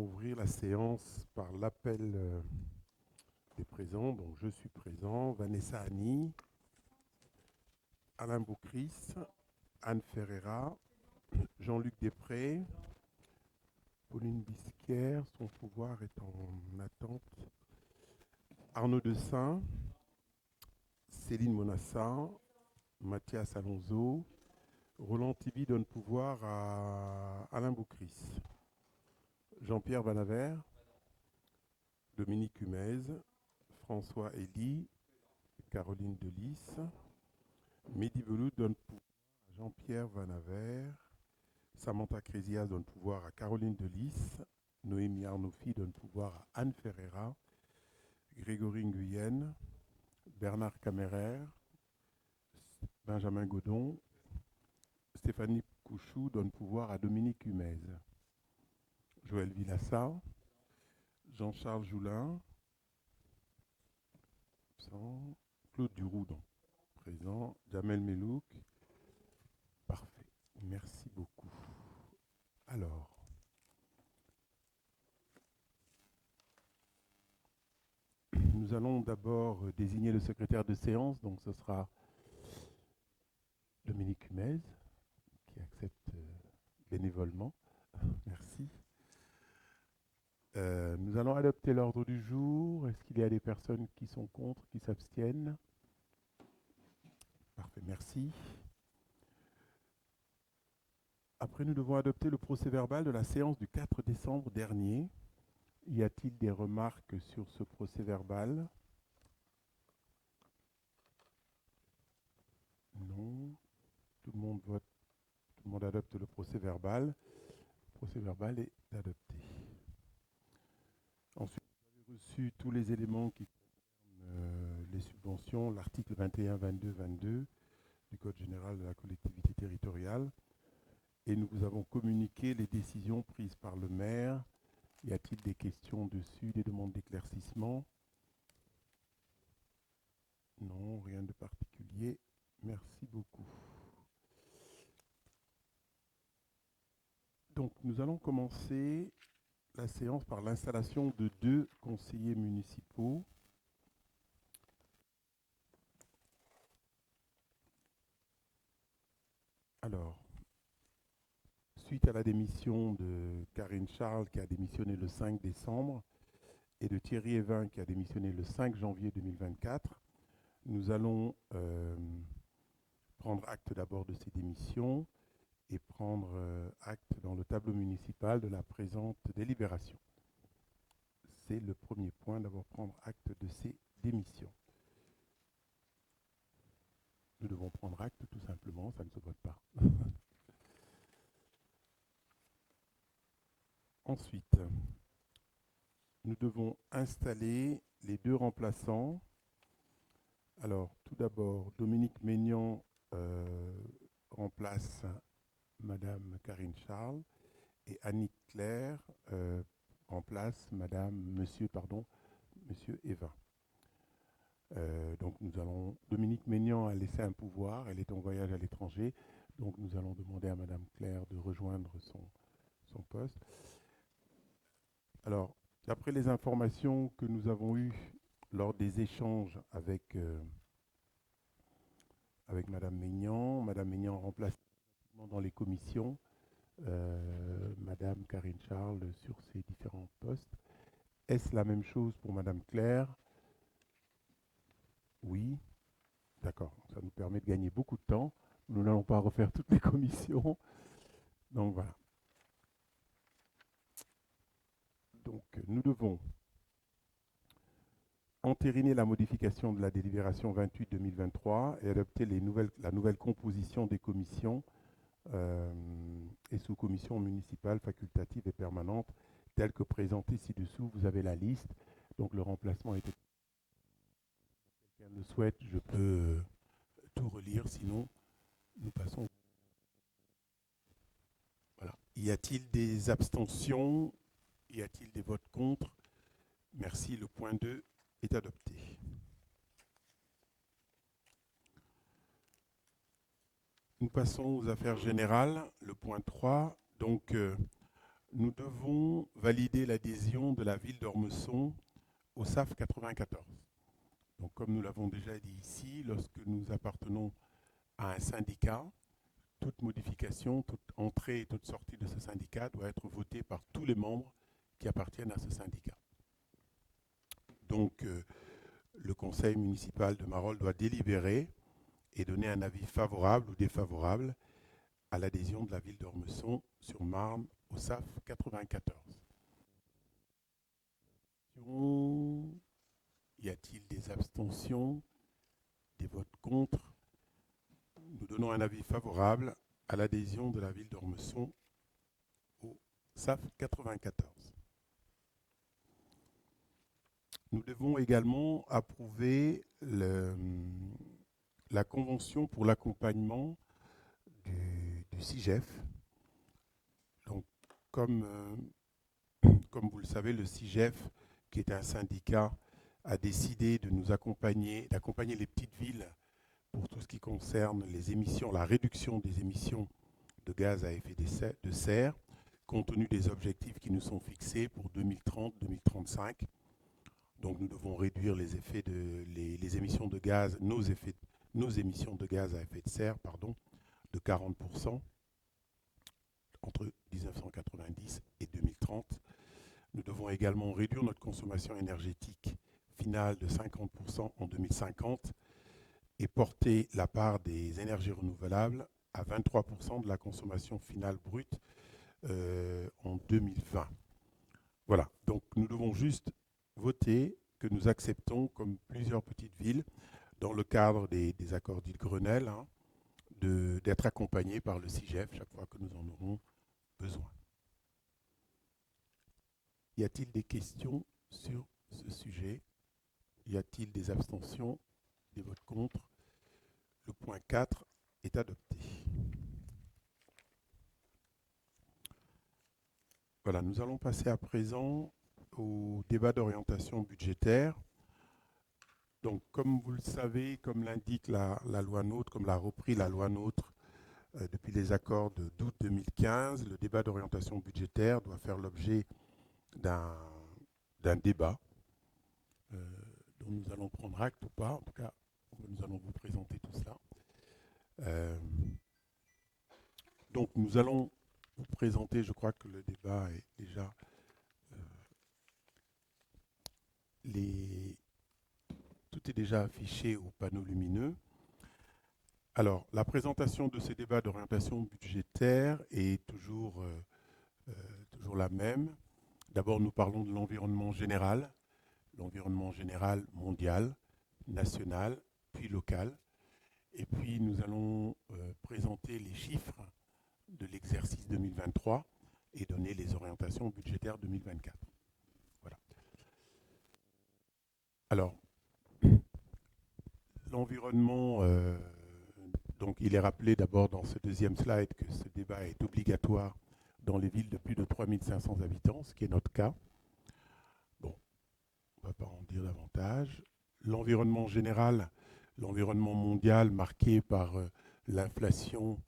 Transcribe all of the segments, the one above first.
ouvrir la séance par l'appel des présents. Donc je suis présent, Vanessa Annie, Alain Boucris, Anne Ferreira, Jean-Luc Després, Pauline Bisquière, son pouvoir est en attente, Arnaud Dessin, Céline Monassa, Mathias Alonso, Roland Tibi donne pouvoir à Alain Boucris, Jean-Pierre Vanaver, Dominique Humez, François Elie, Caroline Delis, Mehdi Veloud donne pouvoir à Jean-Pierre Vanaver, Samantha Crézias donne pouvoir à Caroline Delis, Noémie Arnaufi donne pouvoir à Anne Ferreira, Grégory Nguyen, Bernard Camerer, Benjamin Godon, Stéphanie Couchou donne pouvoir à Dominique Humez, Joël Vilassa, Jean-Charles Joulin, Claude Duroux, donc, présent, Jamel Melouk. Parfait, merci beaucoup. Alors, nous allons d'abord désigner le secrétaire de séance, donc ce sera Dominique Humez, qui accepte bénévolement. Merci. Nous allons adopter l'ordre du jour. Est-ce qu'il y a des personnes qui sont contre, qui s'abstiennent? Parfait, merci. Après, nous devons adopter le procès-verbal de la séance du 4 décembre dernier. Y a-t-il des remarques sur ce procès-verbal? Non. Tout le monde vote, tout le monde adopte le procès-verbal. Le procès-verbal est adopté. Ensuite, vous avez reçu tous les éléments qui concernent les subventions, l'article 21, 22, 22 du Code général de la collectivité territoriale. Et nous vous avons communiqué les décisions prises par le maire. Y a-t-il des questions dessus, des demandes d'éclaircissement? Non, rien de particulier. Merci beaucoup. Donc, nous allons commencer la séance par l'installation de 2 conseillers municipaux. Alors, suite à la démission de Karine Charles, qui a démissionné le 5 décembre, et de Thierry Evin, qui a démissionné le 5 janvier 2024, nous allons prendre acte d'abord de ces démissions et prendre acte dans le tableau municipal de la présente délibération. C'est le premier point, d'abord prendre acte de ces démissions. Nous devons prendre acte tout simplement, ça ne se vote pas. Ensuite, nous devons installer les 2 remplaçants. Alors, tout d'abord, Dominique Maignan remplace Madame Karine Charles et Annick Claire remplace Monsieur Evin. Donc Dominique Maignan a laissé un pouvoir, elle est en voyage à l'étranger, donc nous allons demander à Madame Claire de rejoindre son poste. Alors, d'après les informations que nous avons eues lors des échanges avec Madame Maignan remplace dans les commissions Madame Karine Charles sur ses différents postes. Est-ce la même chose pour Madame Claire? Oui. D'accord. Ça nous permet de gagner beaucoup de temps. Nous n'allons pas refaire toutes les commissions. Donc voilà. Donc nous devons entériner la modification de la délibération 28-2023 et adopter la nouvelle composition des commissions et sous-commissions municipales, facultatives et permanentes, telles que présentées ci-dessous. Vous avez la liste. Donc le remplacement a été... Si quelqu'un le souhaite, je peux tout relire, sinon nous passons. Voilà. Y a-t-il des abstentions? Y a-t-il des votes contre? Merci, le point 2 est adopté. Nous passons aux affaires générales, le point 3. Donc, nous devons valider l'adhésion de la ville d'Ormesson au SAF 94. Donc, comme nous l'avons déjà dit ici, lorsque nous appartenons à un syndicat, toute modification, toute entrée et toute sortie de ce syndicat doit être votée par tous les membres qui appartiennent à ce syndicat. Donc, le conseil municipal de Marolles doit délibérer et donner un avis favorable ou défavorable à l'adhésion de la ville d'Ormesson sur Marne au SAF 94. Y a-t-il des abstentions, des votes contre? Nous donnons un avis favorable à l'adhésion de la ville d'Ormesson au SAF 94. Nous devons également approuver la convention pour l'accompagnement du CIGEF. Donc, comme vous le savez, le CIGEF, qui est un syndicat, a décidé de nous accompagner, d'accompagner les petites villes pour tout ce qui concerne les émissions, la réduction des émissions de gaz à effet de serre, compte tenu des objectifs qui nous sont fixés pour 2030-2035. Donc nous devons réduire les émissions de gaz, nos émissions de gaz à effet de serre, de 40% entre 1990 et 2030. Nous devons également réduire notre consommation énergétique finale de 50% en 2050 et porter la part des énergies renouvelables à 23% de la consommation finale brute en 2020. Voilà, donc nous devons juste voter que nous acceptons, comme plusieurs petites villes, dans le cadre des accords dits de Grenelle, d'être accompagnés par le CIGEF chaque fois que nous en aurons besoin. Y a-t-il des questions sur ce sujet? Y a-t-il des abstentions, des votes contre? Le point 4 est adopté. Voilà, nous allons passer à présent au débat d'orientation budgétaire. Donc, comme vous le savez, comme l'indique la loi NOTRe, comme l'a repris la loi NOTRe depuis les accords d'août 2015, le débat d'orientation budgétaire doit faire l'objet d'un débat dont nous allons prendre acte ou pas. En tout cas, nous allons vous présenter tout cela. Donc, nous allons vous présenter, je crois que le débat est déjà... tout est déjà affiché au panneau lumineux. Alors, la présentation de ces débats d'orientation budgétaire est toujours la même. D'abord, nous parlons de l'environnement général mondial, national, puis local. Et puis, nous allons présenter les chiffres de l'exercice 2023 et donner les orientations budgétaires 2024. Voilà. Alors, l'environnement, donc il est rappelé d'abord dans ce deuxième slide que ce débat est obligatoire dans les villes de plus de 3500 habitants, ce qui est notre cas. Bon, on ne va pas en dire davantage. L'environnement général, l'environnement mondial marqué par l'inflation,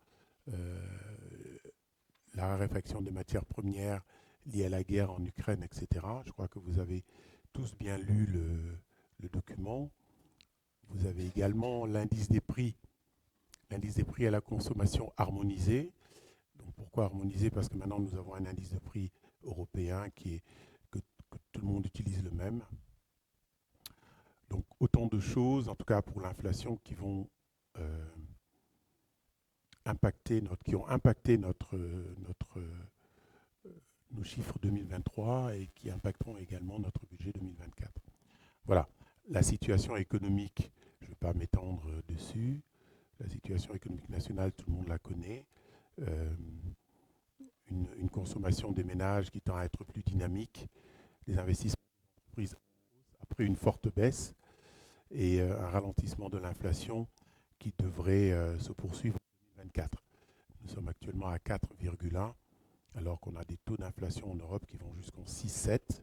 la raréfaction des matières premières liées à la guerre en Ukraine, etc. Je crois que vous avez tous bien lu le document. Vous avez également l'indice des prix à la consommation harmonisé. Donc pourquoi harmonisé? Parce que maintenant nous avons un indice de prix européen que tout le monde utilise le même. Donc autant de choses, en tout cas pour l'inflation, qui vont qui ont impacté nos chiffres 2023 et qui impacteront également notre budget 2024. Voilà, la situation économique, je ne vais pas m'étendre dessus. La situation économique nationale, tout le monde la connaît. Une consommation des ménages qui tend à être plus dynamique. Les investissements des entreprises après une forte baisse et un ralentissement de l'inflation qui devrait se poursuivre en 2024. Nous sommes actuellement à 4,1 alors qu'on a des taux d'inflation en Europe qui vont jusqu'en 6,7.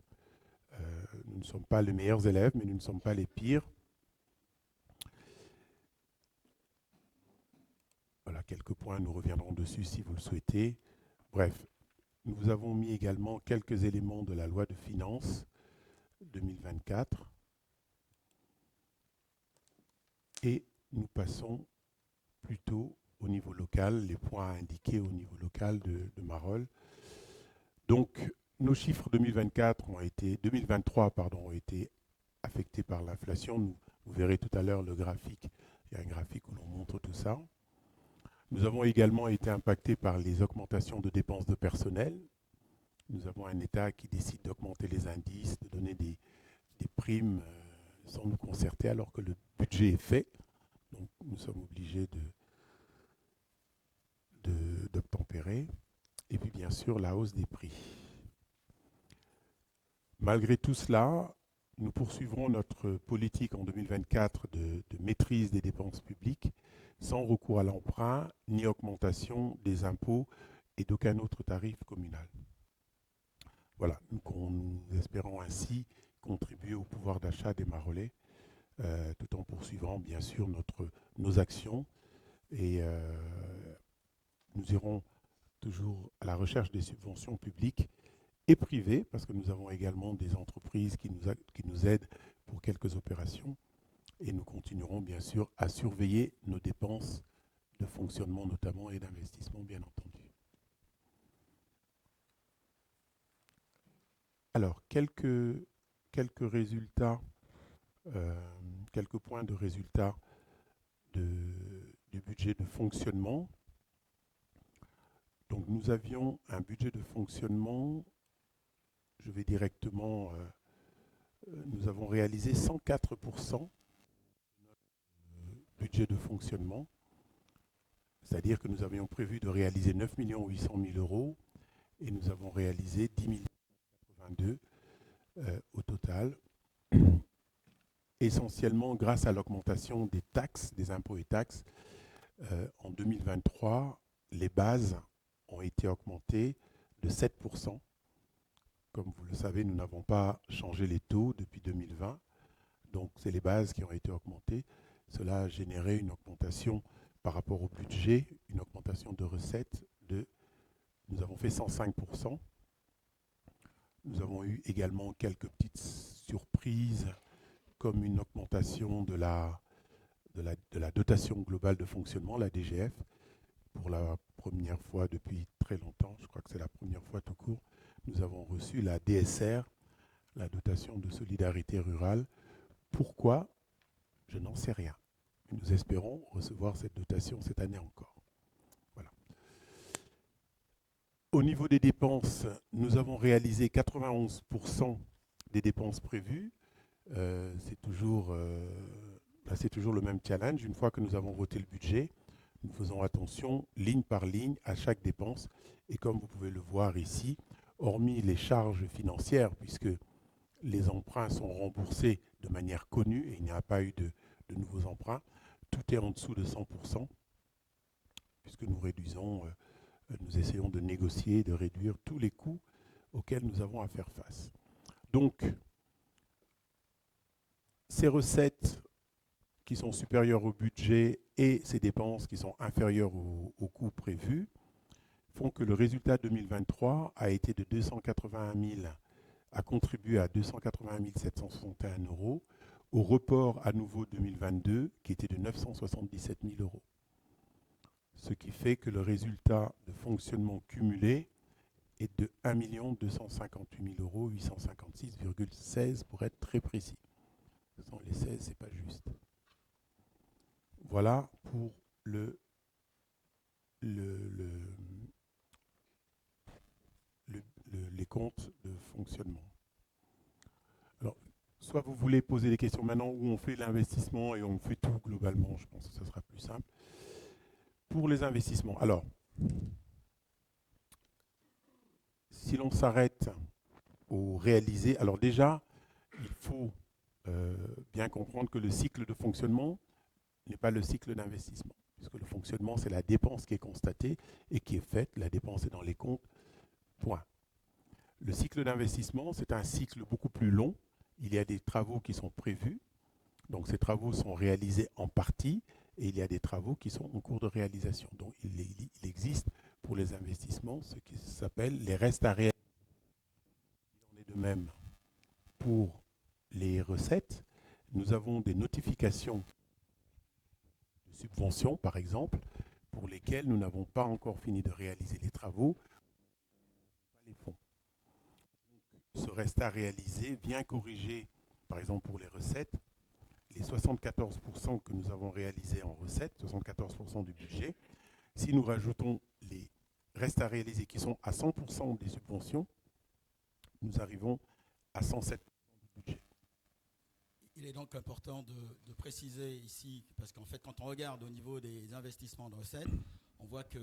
Nous ne sommes pas les meilleurs élèves, mais nous ne sommes pas les pires. Voilà quelques points, nous reviendrons dessus si vous le souhaitez. Bref, nous avons mis également quelques éléments de la loi de finances 2024 et nous passons plutôt au niveau local, les points à indiquer au niveau local de Marolles. Donc, nos chiffres 2023 ont été affectés par l'inflation. Vous verrez tout à l'heure le graphique. Il y a un graphique où l'on montre tout ça. Nous avons également été impactés par les augmentations de dépenses de personnel. Nous avons un État qui décide d'augmenter les indices, de donner des primes sans nous concerter alors que le budget est fait. Donc nous sommes obligés d'obtempérer. Et puis bien sûr la hausse des prix. Malgré tout cela, nous poursuivrons notre politique en 2024 de maîtrise des dépenses publiques sans recours à l'emprunt ni augmentation des impôts et d'aucun autre tarif communal. Voilà, nous espérons ainsi contribuer au pouvoir d'achat des Marolais, tout en poursuivant bien sûr nos actions. Et nous irons toujours à la recherche des subventions publiques et privées, parce que nous avons également des entreprises qui nous aident pour quelques opérations. Et nous continuerons bien sûr à surveiller nos dépenses de fonctionnement notamment et d'investissement, bien entendu. Alors, quelques résultats, quelques points de résultats du budget de fonctionnement. Donc, nous avions un budget de fonctionnement, je vais directement, nous avons réalisé 104% de budget de fonctionnement, c'est-à-dire que nous avions prévu de réaliser 9 800 000 euros et nous avons réalisé 10 082 au total, essentiellement grâce à l'augmentation des taxes, des impôts et taxes. En 2023, les bases ont été augmentées de 7%. Comme vous le savez, nous n'avons pas changé les taux depuis 2020. Donc, c'est les bases qui ont été augmentées. Cela a généré une augmentation par rapport au budget, une augmentation de recettes nous avons fait 105%. Nous avons eu également quelques petites surprises, comme une augmentation de la dotation globale de fonctionnement, la DGF, pour la première fois depuis très longtemps. Je crois que c'est la première fois tout court. Nous avons reçu la DSR, la dotation de solidarité rurale. Pourquoi? Je n'en sais rien. Nous espérons recevoir cette dotation cette année encore. Voilà. Au niveau des dépenses, nous avons réalisé 91% des dépenses prévues. C'est toujours le même challenge. Une fois que nous avons voté le budget, nous faisons attention ligne par ligne à chaque dépense. Et comme vous pouvez le voir ici, hormis les charges financières, puisque les emprunts sont remboursés de manière connue et il n'y a pas eu de nouveaux emprunts, tout est en dessous de 100%, puisque nous essayons de négocier, de réduire tous les coûts auxquels nous avons à faire face. Donc, ces recettes qui sont supérieures au budget et ces dépenses qui sont inférieures aux coûts prévus font que le résultat 2023 a été de 281 000, a contribué à 281 761 euros, au report à nouveau 2022 qui était de 977 000 euros. Ce qui fait que le résultat de fonctionnement cumulé est de 1 258 000 euros, 856,16 pour être très précis. Sans les 16, ce n'est pas juste. Voilà pour les comptes de fonctionnement. Alors, soit vous voulez poser des questions maintenant où on fait l'investissement et on fait tout globalement, je pense que ce sera plus simple. Pour les investissements, alors, si l'on s'arrête au réalisé, alors déjà, il faut bien comprendre que le cycle de fonctionnement n'est pas le cycle d'investissement, puisque le fonctionnement, c'est la dépense qui est constatée et qui est faite, la dépense est dans les comptes, point. Le cycle d'investissement, c'est un cycle beaucoup plus long. Il y a des travaux qui sont prévus, donc ces travaux sont réalisés en partie, et il y a des travaux qui sont en cours de réalisation. Donc il existe pour les investissements, ce qui s'appelle les restes à réaliser. Il en est de même pour les recettes. Nous avons des notifications de subventions, par exemple, pour lesquelles nous n'avons pas encore fini de réaliser les travaux, les fonds. Ce reste à réaliser vient corriger, par exemple pour les recettes, les 74% que nous avons réalisés en recettes, 74% du budget. Si nous rajoutons les restes à réaliser qui sont à 100% des subventions, nous arrivons à 107% du budget. Il est donc important de préciser ici, parce qu'en fait, quand on regarde au niveau des investissements de recettes, on voit que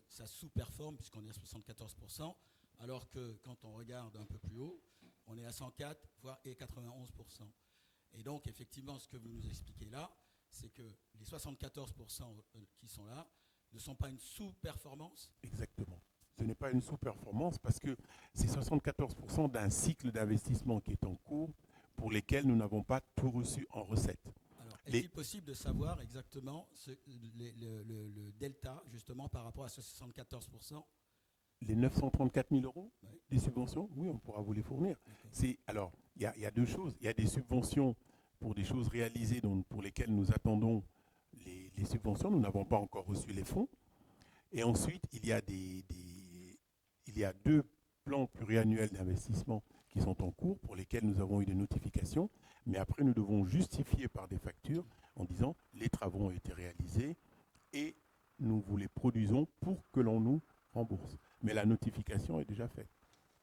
ça sous-performe, puisqu'on est à 74%, alors que quand on regarde un peu plus haut, on est à 104, voire et 91%. Et donc, effectivement, ce que vous nous expliquez là, c'est que les 74% qui sont là ne sont pas une sous-performance. Exactement. Ce n'est pas une sous-performance parce que c'est 74% d'un cycle d'investissement qui est en cours pour lesquels nous n'avons pas tout reçu en recettes. Alors, est-il possible de savoir exactement le delta, justement, par rapport à ce 74%? Les 934 000 euros des subventions, oui, on pourra vous les fournir. Alors, il y a deux choses. Il y a des subventions pour des choses réalisées pour lesquelles nous attendons les subventions. Nous n'avons pas encore reçu les fonds. Et ensuite, il y a deux plans pluriannuels d'investissement qui sont en cours, pour lesquels nous avons eu des notifications. Mais après, nous devons justifier par des factures en disant les travaux ont été réalisés et nous vous les produisons pour que l'on nous rembourse. Mais la notification est déjà faite.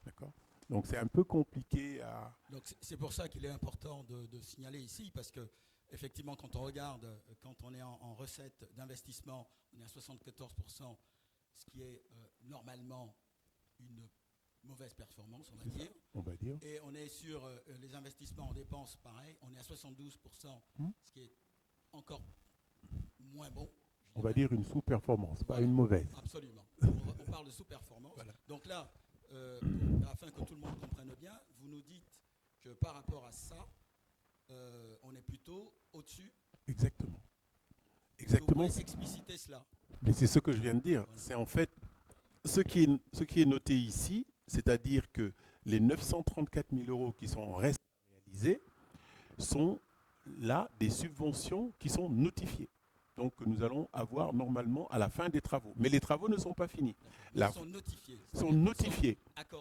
D'accord ? Donc c'est un peu compliqué à... Donc c'est pour ça qu'il est important de signaler ici, parce que effectivement, quand on regarde, quand on est en recette d'investissement, on est à 74%, ce qui est normalement une mauvaise performance, on va dire. Et on est sur les investissements en dépenses, pareil, on est à 72%, ce qui est encore moins bon. On va dire une sous-performance, pas une mauvaise. Absolument. On parle de sous-performance. Voilà. Donc là, afin que tout le monde comprenne bien, vous nous dites que par rapport à ça, on est plutôt au-dessus. Exactement. Exactement. Vous pouvez expliciter cela. Mais c'est ce que je viens de dire. Voilà. C'est en fait ce qui est noté ici, c'est-à-dire que les 934 000 euros qui sont en reste réalisés sont là des subventions qui sont notifiées. Donc que nous allons avoir normalement à la fin des travaux. Mais les travaux ne sont pas finis. Ils sont notifiés. Sont notifiés.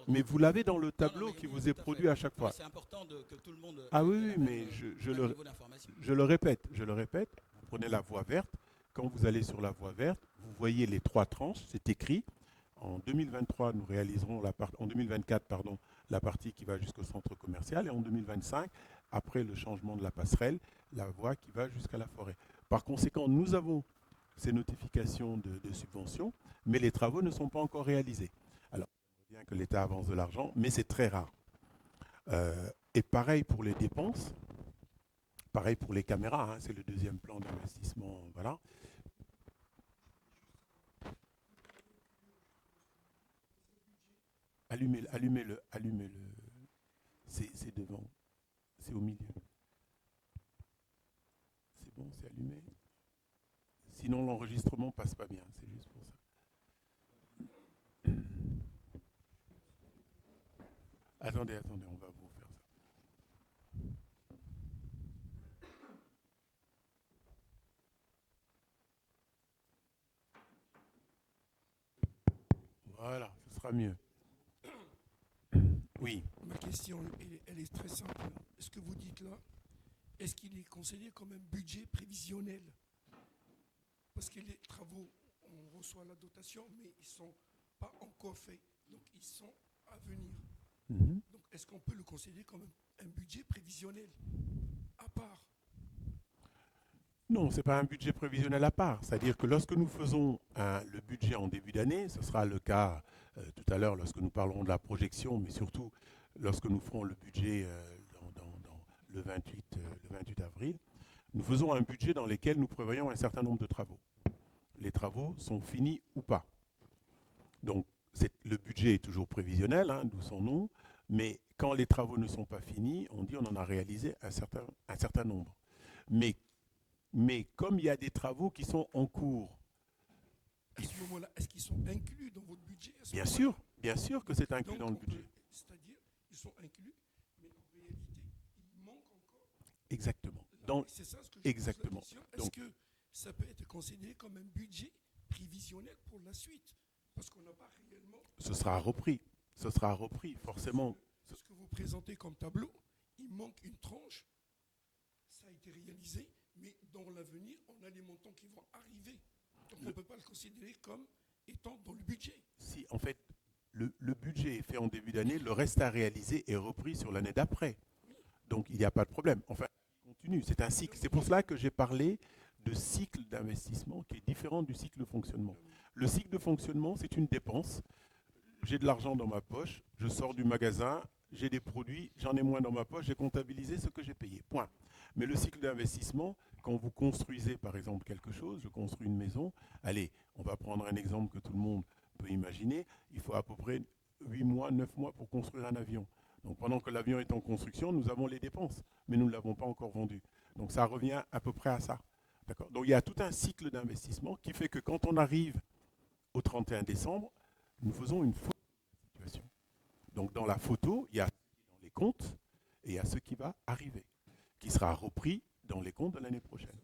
Mais vous l'avez dans le tableau qui vous est produit à chaque fois. C'est important que tout le monde... Ah oui, mais je le répète. Vous prenez la voie verte. Quand vous allez sur la voie verte, vous voyez les trois tranches. C'est écrit. En 2023, nous réaliserons en 2024, la partie qui va jusqu'au centre commercial. Et en 2025, après le changement de la passerelle, la voie qui va jusqu'à la forêt. Par conséquent, nous avons ces notifications de subventions, mais les travaux ne sont pas encore réalisés. Alors, on voit bien que l'État avance de l'argent, mais c'est très rare. Et pareil pour les dépenses, pareil pour les caméras, c'est le deuxième plan d'investissement. Voilà. Allumez-le. C'est devant. C'est au milieu. C'est bon, c'est allumé. Sinon, l'enregistrement passe pas bien. C'est juste pour ça. Attendez, on va vous faire ça. Voilà, ce sera mieux. Oui. Ma question, elle est très simple. Ce que vous dites là, est-ce qu'il est considéré comme un budget prévisionnel? Parce que les travaux, on reçoit la dotation, mais ils ne sont pas encore faits. Donc, ils sont à venir. Donc, est-ce qu'on peut le considérer comme un budget prévisionnel à part? Non, ce n'est pas un budget prévisionnel à part. C'est-à-dire que lorsque nous faisons le budget en début d'année, ce sera le cas tout à l'heure lorsque nous parlerons de la projection, mais surtout lorsque nous ferons le budget le 28 avril, nous faisons un budget dans lequel nous prévoyons un certain nombre de travaux. Les travaux sont finis ou pas. Donc, le budget est toujours prévisionnel, d'où son nom, mais quand les travaux ne sont pas finis, on dit on en a réalisé un certain nombre. Mais comme il y a des travaux qui sont en cours, à ce moment-là, est-ce qu'ils sont inclus dans votre budget à ce Bien moment-là? sûr que c'est inclus Donc, dans le budget. c'est-à-dire, ils sont inclus, mais en réalité, il manque encore. Exactement. C'est ça ce que je Exactement. pose la question. Est-ce que ça peut être considéré comme un budget prévisionnel pour la suite? Parce qu'on n'a pas réellement. Ce sera repris. Ce sera repris, forcément. Ce que vous présentez comme tableau, il manque une tranche. Ça a été réalisé, mais dans l'avenir, on a des montants qui vont arriver. Donc on ne peut pas le considérer comme étant dans le budget. Si, en fait, le budget est fait en début d'année, le reste à réaliser est repris sur l'année d'après. Donc il n'y a pas de problème. Enfin, il continue. C'est un cycle. C'est pour cela que j'ai parlé de cycle d'investissement qui est différent du cycle de fonctionnement. Le cycle de fonctionnement, c'est une dépense. J'ai de l'argent dans ma poche, je sors du magasin, j'ai des produits, j'en ai moins dans ma poche, j'ai comptabilisé ce que j'ai payé. Point. Mais le cycle d'investissement, quand vous construisez par exemple quelque chose, je construis une maison, allez, on va prendre un exemple que tout le monde peut imaginer, il faut à peu près 8 mois, 9 mois pour construire un avion. Donc pendant que l'avion est en construction, nous avons les dépenses, mais nous ne l'avons pas encore vendu. Donc ça revient à peu près à ça. D'accord ? Donc il y a tout un cycle d'investissement qui fait que quand on arrive au 31 décembre, nous faisons une photo de la situation. Donc dans la photo, il y a ce qui est dans les comptes et il y a ce qui va arriver, qui sera repris dans les comptes de l'année prochaine.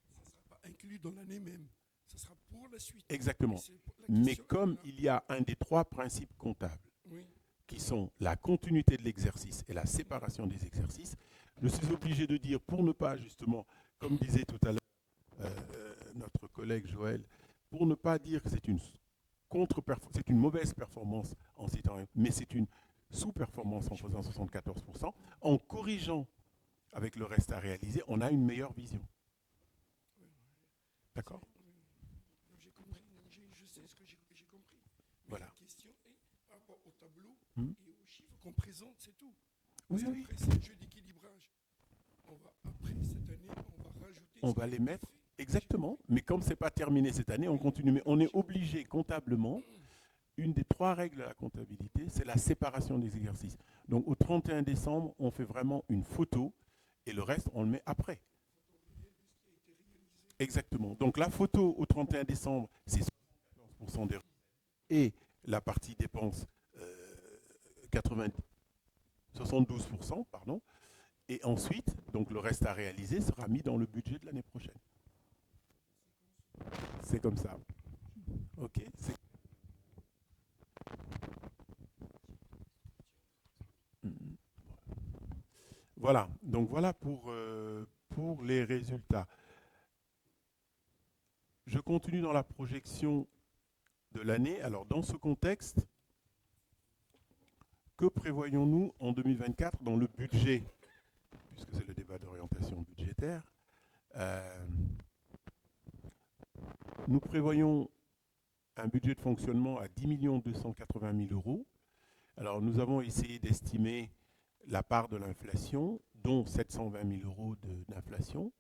Ça ne sera pas inclus dans l'année même. Ça sera pour la suite. Exactement. Mais comme il y a un des 3 principes comptables, oui, qui sont la continuité de l'exercice et la séparation des exercices, je suis obligé de dire, pour ne pas justement, comme disait tout à l'heure notre collègue Joël, pour ne pas dire que c'est une mauvaise performance en citant, mais c'est une sous-performance en faisant 74%, en corrigeant avec le reste à réaliser, on a une meilleure vision. D'accord ? j'ai compris. Je sais ce que j'ai compris. Mais Voilà. la question est par rapport au tableau Hmm. et aux chiffres qu'on présente, c'est tout. Oui, Parce oui. qu'après, c'est un jeu d'équilibrage. Après cette année, on va rajouter. On va les mettre, exactement, mais comme ce n'est pas terminé cette année, on continue. Mais on est obligé comptablement, une des 3 règles de la comptabilité, c'est la séparation des exercices. Donc au 31 décembre, on fait vraiment une photo et le reste, on le met après. Exactement. Donc la photo au 31 décembre, c'est 74% des et la partie dépenses 72%, pardon. Et ensuite, donc le reste à réaliser sera mis dans le budget de l'année prochaine. C'est comme ça. Ok. Voilà. Donc voilà pour les résultats. Je continue dans la projection de l'année. Alors dans ce contexte, que prévoyons-nous en 2024 dans le budget, puisque c'est le débat d'orientation budgétaire. Nous prévoyons un budget de fonctionnement à 10 280 000 euros. Alors nous avons essayé d'estimer la part de l'inflation, dont 720 000 euros d'inflation.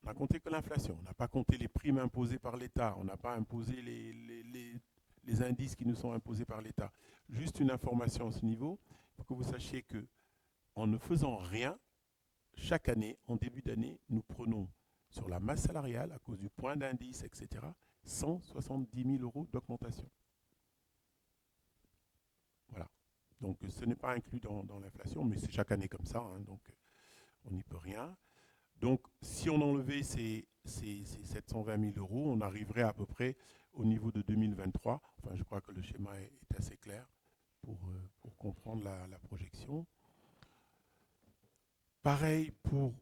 On n'a compté que l'inflation, on n'a pas compté les primes imposées par l'État, on n'a pas imposé les indices qui nous sont imposés par l'État. Juste une information à ce niveau, pour que vous sachiez que en ne faisant rien, chaque année, en début d'année, nous prenons sur la masse salariale, à cause du point d'indice, etc., 170 000 euros d'augmentation. Voilà. Donc ce n'est pas inclus dans l'inflation, mais c'est chaque année comme ça, hein, donc on n'y peut rien. Donc si on enlevait ces 720 000 euros, on arriverait à peu près au niveau de 2023. Enfin, je crois que le schéma est assez clair pour comprendre la projection. Pareil pour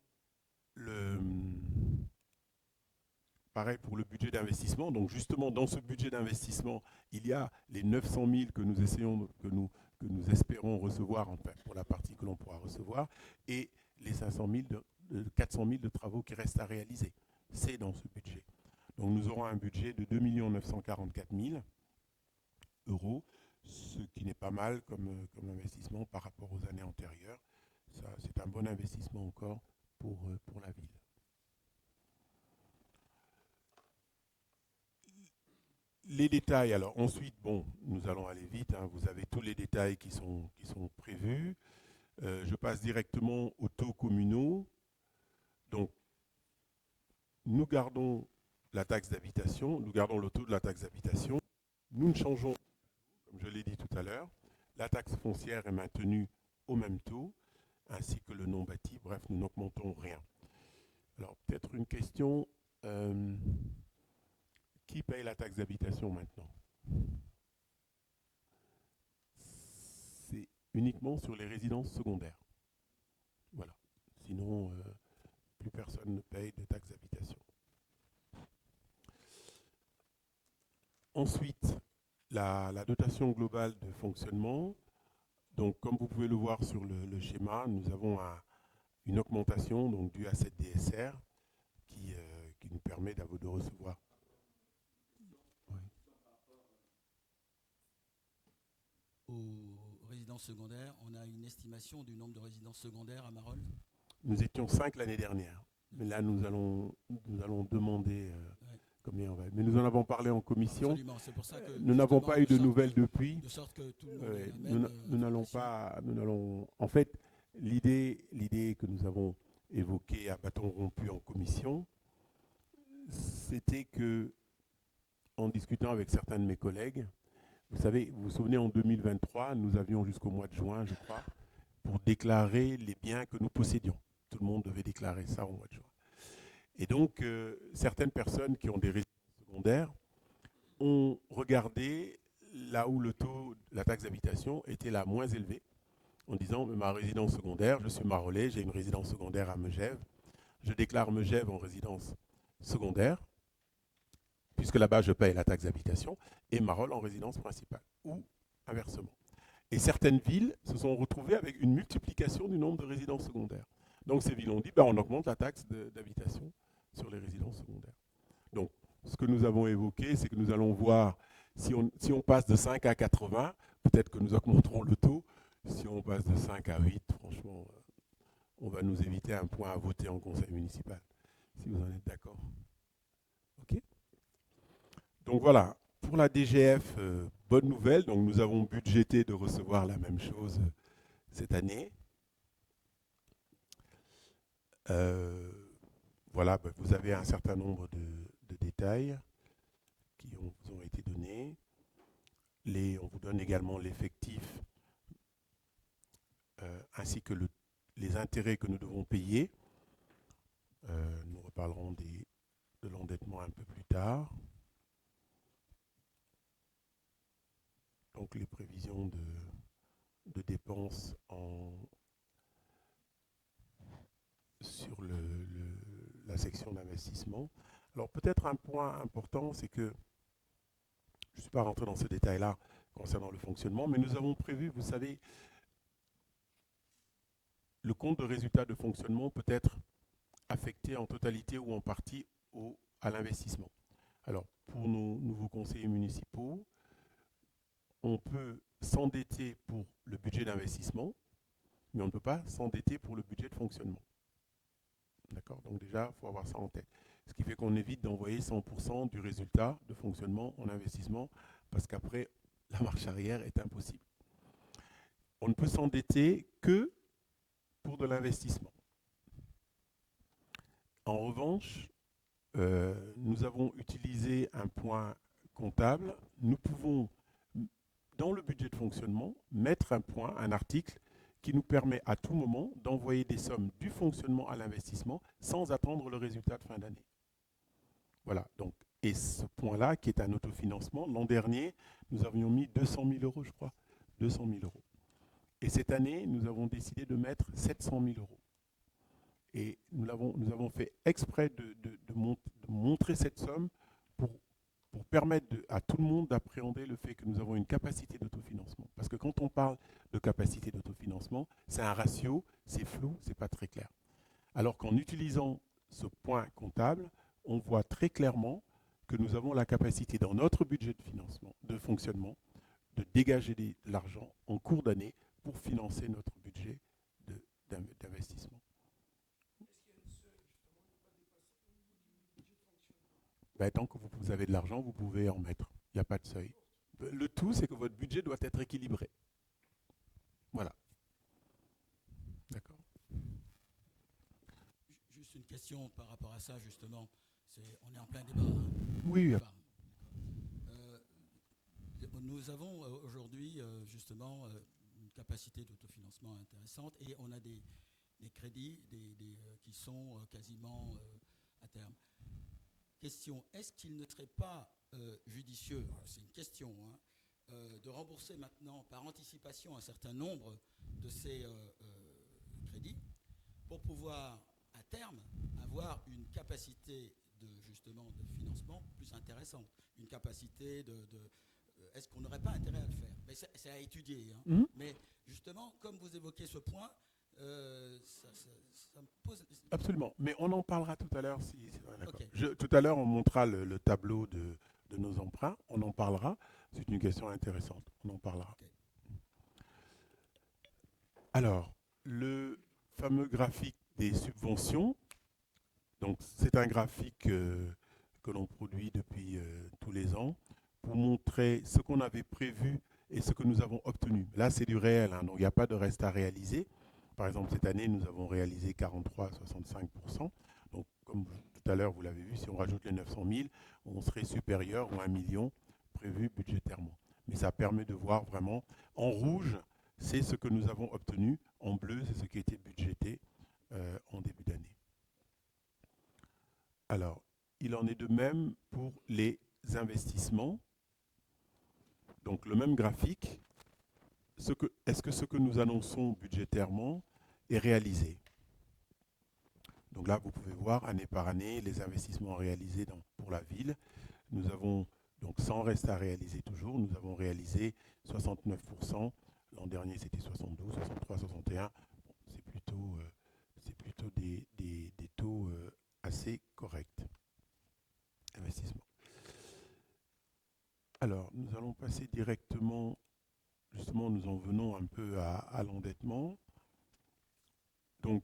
le budget d'investissement. Donc justement, dans ce budget d'investissement, il y a les 900 000 que nous espérons recevoir, enfin, pour la partie que l'on pourra recevoir, et les 400 000 de travaux qui restent à réaliser. C'est dans ce budget. Donc nous aurons un budget de 2 944 000 euros, ce qui n'est pas mal comme investissement par rapport aux années antérieures. C'est un bon investissement encore pour la ville. Les détails, alors ensuite, bon, nous allons aller vite, hein, vous avez tous les détails qui sont prévus. Je passe directement aux taux communaux. Donc, nous gardons la taxe d'habitation, nous gardons le taux de la taxe d'habitation. Nous ne changeons, comme je l'ai dit tout à l'heure, la taxe foncière est maintenue au même taux, ainsi que le non bâti. Bref, nous n'augmentons rien. Alors, peut-être une question. Qui paye la taxe d'habitation maintenant? C'est uniquement sur les résidences secondaires. Voilà. Sinon, plus personne ne paye de taxe d'habitation. Ensuite, la dotation globale de fonctionnement. Donc, comme vous pouvez le voir sur le schéma, nous avons une augmentation donc, due à cette DSR qui nous permet de recevoir. Oui. Aux résidences secondaires, on a une estimation du nombre de résidences secondaires à Marolles? Nous étions 5 l'année dernière. Mais là, nous allons demander combien on va. Mais nous en avons parlé en commission. Absolument, c'est pour ça que nous n'avons pas eu de nouvelles depuis. De sorte que tout le monde ait la même nous n'allons pas. En fait, l'idée que nous avons évoquée à bâton rompu en commission, c'était que, en discutant avec certains de mes collègues, vous vous souvenez, en 2023, nous avions jusqu'au mois de juin, je crois, pour déclarer les biens que nous possédions. Tout le monde devait déclarer ça au mois de juin. Et donc, certaines personnes qui ont des résidences secondaires ont regardé là où le taux de la taxe d'habitation était la moins élevée, en disant, ma résidence secondaire, je suis marolais, j'ai une résidence secondaire à Megève, je déclare Megève en résidence secondaire, puisque là-bas je paye la taxe d'habitation, et Marolles en résidence principale, ou inversement. Et certaines villes se sont retrouvées avec une multiplication du nombre de résidences secondaires. Donc ces villes ont dit, on augmente la taxe d'habitation sur les résidences secondaires. Donc ce que nous avons évoqué, c'est que nous allons voir, si on passe de 5 à 80, peut-être que nous augmenterons le taux. Si on passe de 5 à 8, franchement, on va nous éviter un point à voter en conseil municipal, si vous en êtes d'accord. OK? Donc voilà, pour la DGF, bonne nouvelle. Donc nous avons budgété de recevoir la même chose cette année. Voilà, vous avez un certain nombre de détails qui vous ont été donnés. On vous donne également l'effectif ainsi que les intérêts que nous devons payer. Nous reparlerons de l'endettement un peu plus tard. Donc les prévisions de dépenses sur la section d'investissement. Alors peut-être un point important, c'est que je ne suis pas rentré dans ce détail-là concernant le fonctionnement, mais nous avons prévu, vous savez, le compte de résultat de fonctionnement peut être affecté en totalité ou en partie à l'investissement. Alors pour nos nouveaux conseillers municipaux, on peut s'endetter pour le budget d'investissement, mais on ne peut pas s'endetter pour le budget de fonctionnement. D'accord? Donc déjà, il faut avoir ça en tête. Ce qui fait qu'on évite d'envoyer 100% du résultat de fonctionnement en investissement, parce qu'après, la marche arrière est impossible. On ne peut s'endetter que pour de l'investissement. En revanche, nous avons utilisé un point comptable. Nous pouvons, dans le budget de fonctionnement, mettre un point, un article, qui nous permet à tout moment d'envoyer des sommes du fonctionnement à l'investissement sans attendre le résultat de fin d'année. Voilà, donc, et ce point-là, qui est un autofinancement, l'an dernier, nous avions mis 200 000 euros, je crois, 200 000 euros. Et cette année, nous avons décidé de mettre 700 000 euros. Et nous avons fait exprès de montrer cette somme pour permettre à tout le monde d'appréhender le fait que nous avons une capacité d'autofinancement. Parce que quand on parle de capacité d'autofinancement, c'est un ratio, c'est flou, c'est pas très clair. Alors qu'en utilisant ce point comptable, on voit très clairement que nous avons la capacité dans notre budget de financement, de fonctionnement, de dégager de l'argent en cours d'année pour financer notre budget d'investissement. Tant que vous avez de l'argent, vous pouvez en mettre. Il n'y a pas de seuil. Le tout, c'est que votre budget doit être équilibré. Voilà. D'accord. Juste une question par rapport à ça, justement. On est en plein débat. Hein. Oui. Enfin, nous avons aujourd'hui justement une capacité d'autofinancement intéressante et on a des crédits qui sont quasiment à terme. Question, est-ce qu'il ne serait pas judicieux, c'est une question, hein, de rembourser maintenant par anticipation un certain nombre de ces crédits pour pouvoir à terme avoir une capacité justement de financement plus intéressante, une capacité est-ce qu'on n'aurait pas intérêt à le faire? Mais c'est à étudier. Hein. Mmh. Mais justement, comme vous évoquez ce point, ça me pose... Absolument. Mais on en parlera tout à l'heure. Okay. Tout à l'heure, on montrera le tableau de nos emprunts. On en parlera. C'est une question intéressante. On en parlera. Okay. Alors, le fameux graphique des subventions. Donc, c'est un graphique que l'on produit depuis tous les ans pour montrer ce qu'on avait prévu et ce que nous avons obtenu. Là, c'est du réel, hein, donc il n'y a pas de reste à réaliser. Par exemple, cette année, nous avons réalisé 43,65%. Donc, comme tout à l'heure, vous l'avez vu, si on rajoute les 900 000, on serait supérieur ou 1 million prévu budgétairement. Mais ça permet de voir vraiment, en rouge, c'est ce que nous avons obtenu, en bleu, c'est ce qui a été budgété en début d'année. Alors, il en est de même pour les investissements. Donc, le même graphique. Est-ce que ce que nous annonçons budgétairement est réalisé? Donc là, vous pouvez voir année par année les investissements réalisés pour la ville. Nous avons, donc sans reste à réaliser toujours, nous avons réalisé 69%. L'an dernier, c'était 72, 63, 61. Bon, c'est plutôt des taux assez corrects. Investissement. Alors, nous allons passer directement, justement, nous en venons un peu à l'endettement. Donc,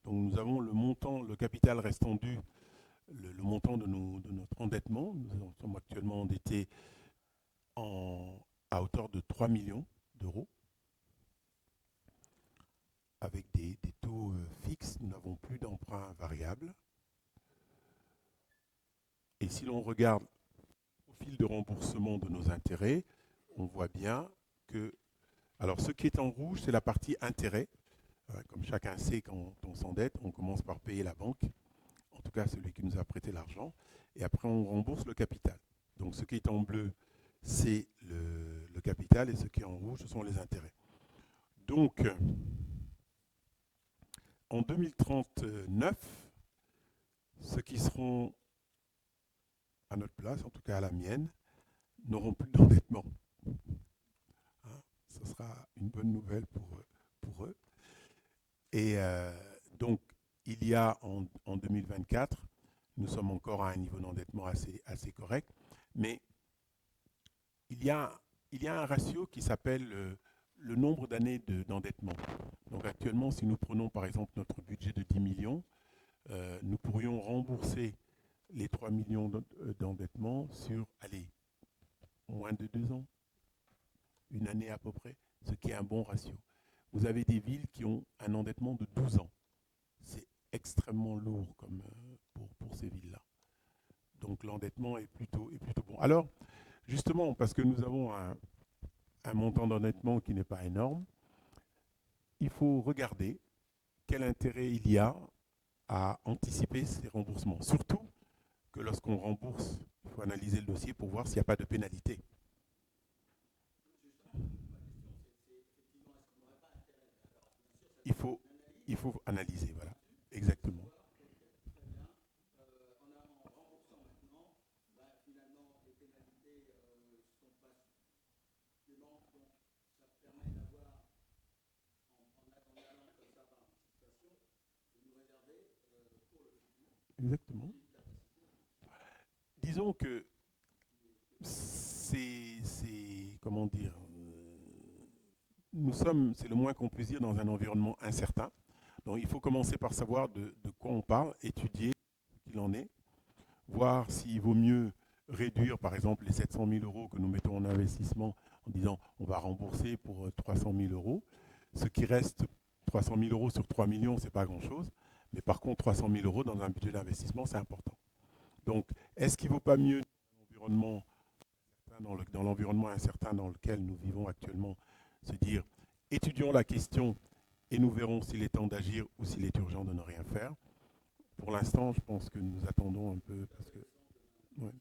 donc, nous avons le montant, le capital restant dû, le montant de notre endettement. Nous sommes actuellement endettés à hauteur de 3 millions d'euros. Avec des taux fixes, nous n'avons plus d'emprunt variable. Et si l'on regarde le profil de remboursement de nos intérêts, on voit bien que... Alors, ce qui est en rouge, c'est la partie intérêt. Comme chacun sait, quand on s'endette, on commence par payer la banque, en tout cas celui qui nous a prêté l'argent, et après on rembourse le capital. Donc, ce qui est en bleu, c'est le capital, et ce qui est en rouge, ce sont les intérêts. Donc, en 2039, ceux qui seront à notre place, en tout cas à la mienne, n'auront plus d'endettement. Hein, ce sera une bonne nouvelle pour eux. Et donc, il y a en 2024, nous sommes encore à un niveau d'endettement assez correct, mais il y a un ratio qui s'appelle le nombre d'années d'endettement. Donc actuellement, si nous prenons par exemple notre budget de 10 millions, nous pourrions rembourser les 3 millions d'endettement sur, moins de 2 ans, une année à peu près, ce qui est un bon ratio. Vous avez des villes qui ont un endettement de 12 ans. C'est extrêmement lourd pour ces villes-là. Donc l'endettement est plutôt bon. Alors, justement, parce que nous avons un montant d'endettement qui n'est pas énorme, il faut regarder quel intérêt il y a à anticiper ces remboursements. Surtout que lorsqu'on rembourse, il faut analyser le dossier pour voir s'il n'y a pas de pénalité. Il faut analyser, voilà. Exactement. Exactement. Disons que comment dire, c'est le moins qu'on puisse dire, dans un environnement incertain. Donc il faut commencer par savoir de quoi on parle, étudier ce qu'il en est, voir s'il vaut mieux réduire par exemple les 700 000 euros que nous mettons en investissement en disant on va rembourser pour 300 000 euros. Ce qui reste, 300 000 euros sur 3 millions, ce n'est pas grand-chose. Mais par contre, 300 000 euros dans un budget d'investissement, c'est important. Donc, est-ce qu'il ne vaut pas mieux dans l'environnement incertain dans lequel nous vivons actuellement, se dire, étudions la question et nous verrons s'il est temps d'agir ou s'il est urgent de ne rien faire. Pour l'instant, je pense que nous attendons un peu parce que... Ouais.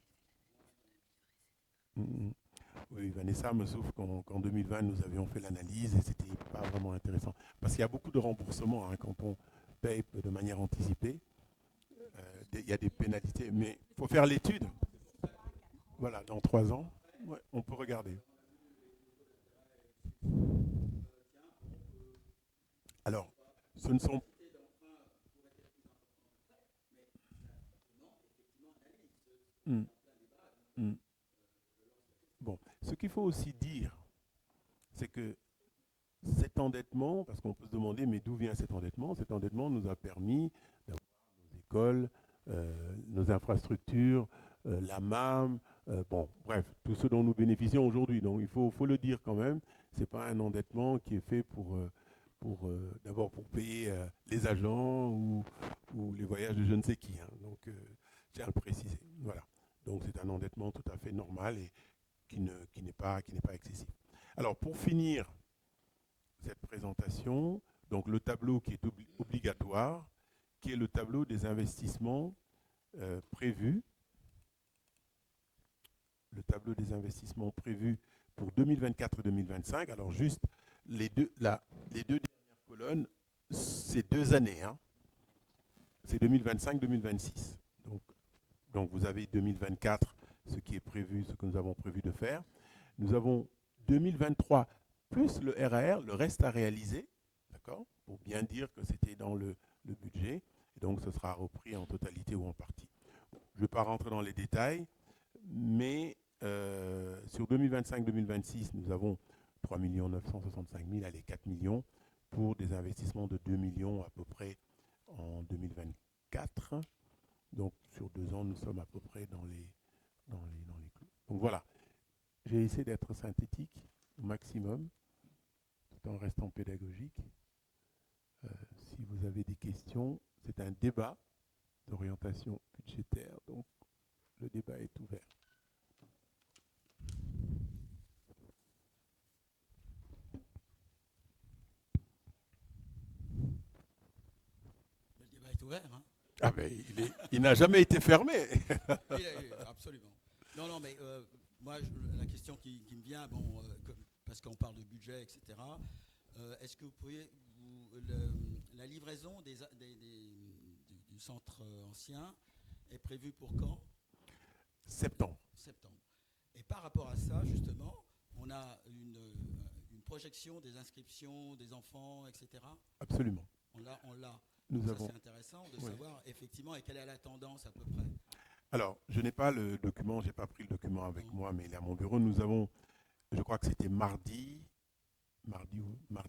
Oui, Vanessa me souffle qu'en 2020, nous avions fait l'analyse et c'était pas vraiment intéressant. Parce qu'il y a beaucoup de remboursements quand on paye de manière anticipée. Il y a des pénalités, mais il faut faire l'étude. Voilà, dans 3 ans, ouais, on peut regarder. Alors, ce ne sont... Hmm, hmm. Bon, ce qu'il faut aussi dire, c'est que cet endettement, parce qu'on peut se demander, mais d'où vient cet endettement? Cet endettement nous a permis d'avoir nos écoles, nos infrastructures, la MAM, bon, bref, tout ce dont nous bénéficions aujourd'hui. Donc il faut le dire quand même, ce n'est pas un endettement qui est fait d'abord pour payer les agents ou les voyages de je ne sais qui. Donc, je tiens à le préciser. Voilà. Donc c'est un endettement tout à fait normal et qui n'est pas excessif. Alors pour finir cette présentation, donc le tableau qui est obligatoire, qui est le tableau des investissements prévus, le tableau des investissements prévus pour 2024-2025. Alors juste les deux dernières colonnes, c'est 2 années, c'est 2025-2026. Donc vous avez 2024, ce qui est prévu, ce que nous avons prévu de faire. Nous avons 2023 plus le RAR, le reste à réaliser, d'accord, pour bien dire que c'était dans le budget. Et donc ce sera repris en totalité ou en partie. Je ne vais pas rentrer dans les détails, mais sur 2025-2026, nous avons 3 965 000, allez, 4 millions, pour des investissements de 2 millions à peu près en 2024. Donc sur 2 ans, nous sommes à peu près dans les clous. Donc voilà, j'ai essayé d'être synthétique au maximum, tout en restant pédagogique. Si vous avez des questions, c'est un débat d'orientation budgétaire, donc le débat est ouvert. Le débat est ouvert. Ah ben, il n'a jamais été fermé. Oui, absolument. Non, mais moi, la question qui me vient, parce qu'on parle de budget, etc., est-ce que vous pourriez, la livraison du centre ancien est prévue pour quand? Septembre. Et par rapport à ça, justement, on a une projection des inscriptions des enfants, etc. Absolument. On l'a. C'est intéressant de savoir effectivement et quelle est la tendance à peu près. Alors, je n'ai pas le document, je n'ai pas pris le document avec moi, mais il est à mon bureau. Nous avons, je crois que c'était mardi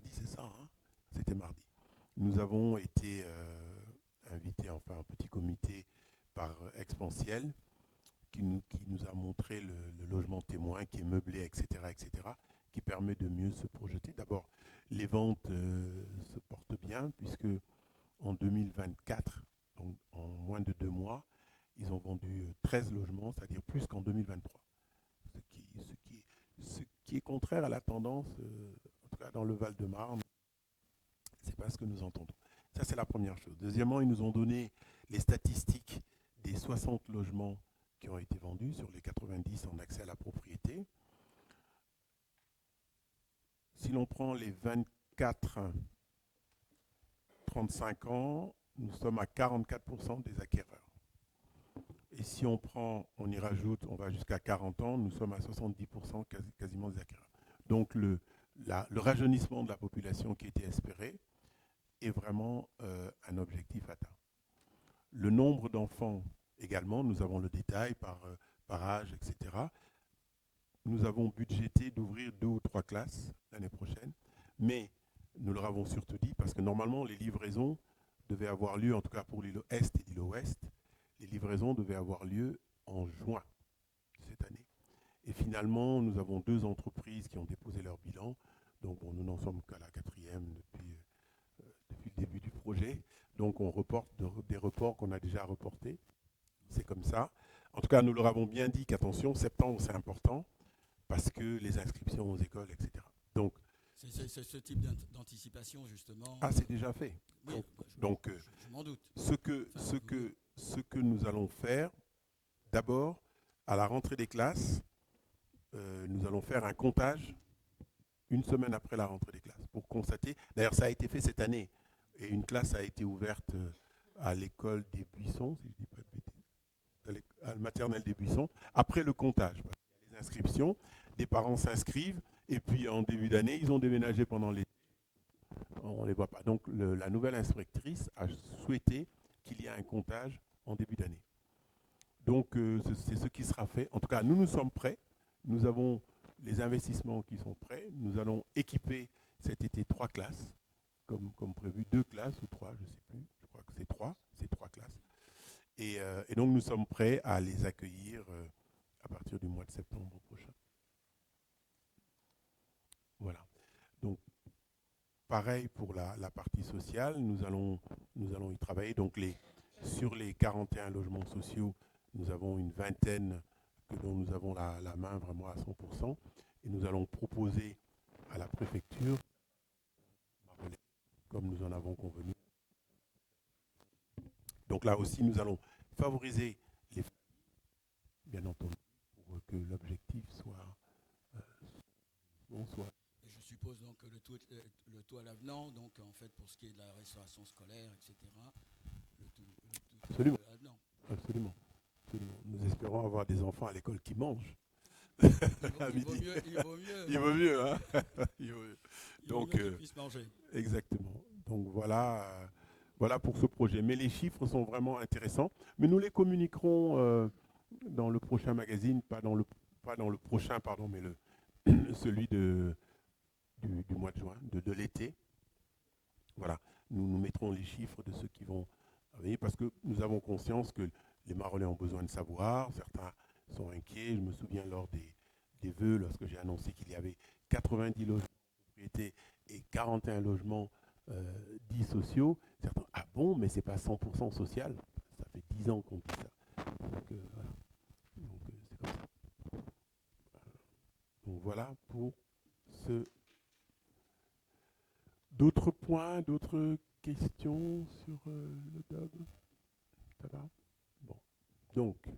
c'est ça, c'était mardi. Nous avons été invités, enfin un petit comité par Expansiel qui nous a montré le logement témoin qui est meublé, etc., qui permet de mieux se projeter. D'abord, les ventes se portent bien puisque en 2024, donc en moins de 2 mois, ils ont vendu 13 logements, c'est-à-dire plus qu'en 2023. Ce qui est contraire à la tendance, en tout cas dans le Val-de-Marne, c'est pas ce que nous entendons. Ça, c'est la première chose. Deuxièmement, ils nous ont donné les statistiques des 60 logements qui ont été vendus sur les 90 en accès à la propriété. Si l'on prend les 24-35 ans, nous sommes à 44% des acquéreurs. Et si on y rajoute, on va jusqu'à 40 ans, nous sommes à 70% quasiment des acquéreurs. Donc le rajeunissement de la population qui était espéré est vraiment un objectif atteint. Le nombre d'enfants également, nous avons le détail par âge, etc. Nous avons budgété d'ouvrir 2 ou 3 classes l'année prochaine, mais nous leur avons surtout dit, parce que normalement les livraisons devaient avoir lieu, en tout cas pour l'île Est et l'île Ouest, les livraisons devaient avoir lieu en juin cette année. Et finalement, nous avons 2 entreprises qui ont déposé leur bilan, donc nous n'en sommes qu'à la 4e depuis le le début du projet. Donc on reporte des reports qu'on a déjà reportés. C'est comme ça. En tout cas, nous leur avons bien dit qu'attention, septembre c'est important parce que les inscriptions aux écoles, etc. Donc, c'est ce type d'anticipation, justement. c'est déjà fait. Oui, Donc, je m'en doute. ce que nous allons faire, d'abord, à la rentrée des classes, nous allons faire un comptage une semaine après la rentrée des classes pour constater. D'ailleurs, ça a été fait cette année. Et une classe a été ouverte à l'école des Buissons, si je ne dis pas de bêtises, à la maternelle des Buissons, après le comptage. Parce qu'il y a les inscriptions, des parents s'inscrivent, et puis en début d'année, ils ont déménagé pendant l'été. On ne les voit pas. Donc la nouvelle inspectrice a souhaité qu'il y ait un comptage en début d'année. Donc c'est ce qui sera fait. En tout cas, nous sommes prêts. Nous avons les investissements qui sont prêts. Nous allons équiper cet été 3 classes, comme prévu, 2 classes ou 3, je ne sais plus. Je crois que c'est 3 classes. Et donc nous sommes prêts à les accueillir à partir du mois de septembre prochain. Voilà. Donc pareil pour la partie sociale, nous allons y travailler. Donc sur les 41 logements sociaux, nous avons une vingtaine dont nous avons la main vraiment à 100%. Et nous allons proposer à la préfecture, comme nous en avons convenu. Donc là aussi, nous allons favoriser les familles, bien entendu, pour que l'objectif soit. Et je suppose donc que le taux à l'avenant, donc en fait pour ce qui est de la restauration scolaire, etc., le tout Absolument. à l'avenant. Absolument. Nous espérons avoir des enfants à l'école qui mangent. Il vaut mieux. Il vaut mieux, hein. Il vaut mieux. Donc, qu'ils puissent manger. Exactement. Donc voilà pour ce projet. Mais les chiffres sont vraiment intéressants. Mais nous les communiquerons dans le prochain magazine, pas dans le prochain, pardon, mais celui du mois de juin, de l'été. Voilà. Nous mettrons les chiffres de ceux qui vont venir parce que nous avons conscience que les Marolais ont besoin de savoir. Certains sont inquiets. Je me souviens lors des vœux, lorsque j'ai annoncé qu'il y avait 90 logements de propriété et 41 logements dits sociaux. Certains, ah bon, mais c'est pas 100% social. Ça fait 10 ans qu'on dit ça. Donc voilà. Donc c'est comme ça. Donc voilà pour ce. D'autres points, d'autres questions sur le DOB? Ça va? Bon. Donc,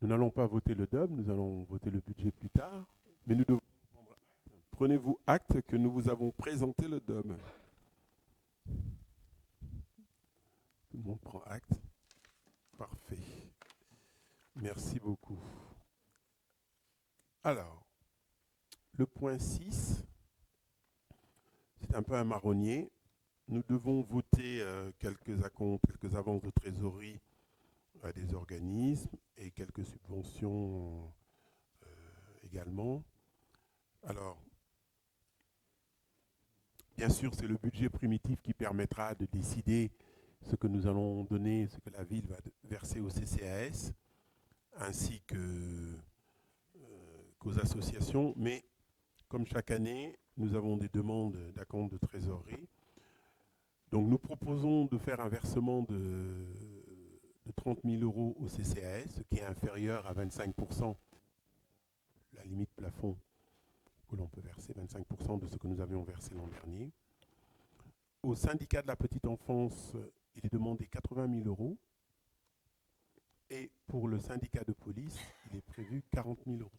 nous n'allons pas voter le DOB, nous allons voter le budget plus tard, mais nous devons prendre acte. Prenez-vous acte que nous vous avons présenté le DOB. Tout le monde prend acte. Parfait. Merci beaucoup. Alors, le point 6, c'est un peu un marronnier. Nous devons voter quelques acomptes, quelques avances de trésorerie à des organismes et quelques subventions également. Alors, bien sûr, c'est le budget primitif qui permettra de décider ce que nous allons donner, ce que la ville va verser au CCAS, ainsi qu'aux associations. Mais comme chaque année, nous avons des demandes d'acompte de trésorerie. Donc nous proposons de faire un versement de 30 000 € au CCAS, ce qui est inférieur à 25%, la limite plafond que l'on peut verser, 25% de ce que nous avions versé l'an dernier. Au syndicat de la petite enfance, il est demandé 80 000 €. Et pour le syndicat de police, il est prévu 40 000 €.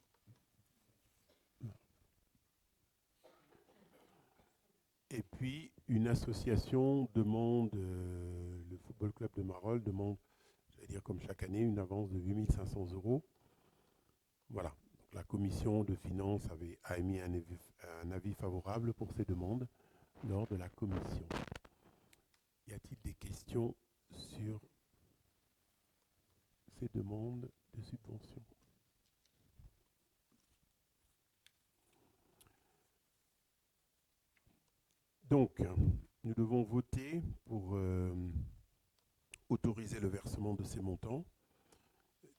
Et puis, une association demande, le Football Club de Marolles demande, j'allais dire comme chaque année, une avance de 8 500 €. Voilà. Donc, la commission de finances a émis un avis favorable pour ces demandes lors de la commission. Y a-t-il des questions sur ces demandes de subvention? Donc, nous devons voter pour autoriser le versement de ces montants,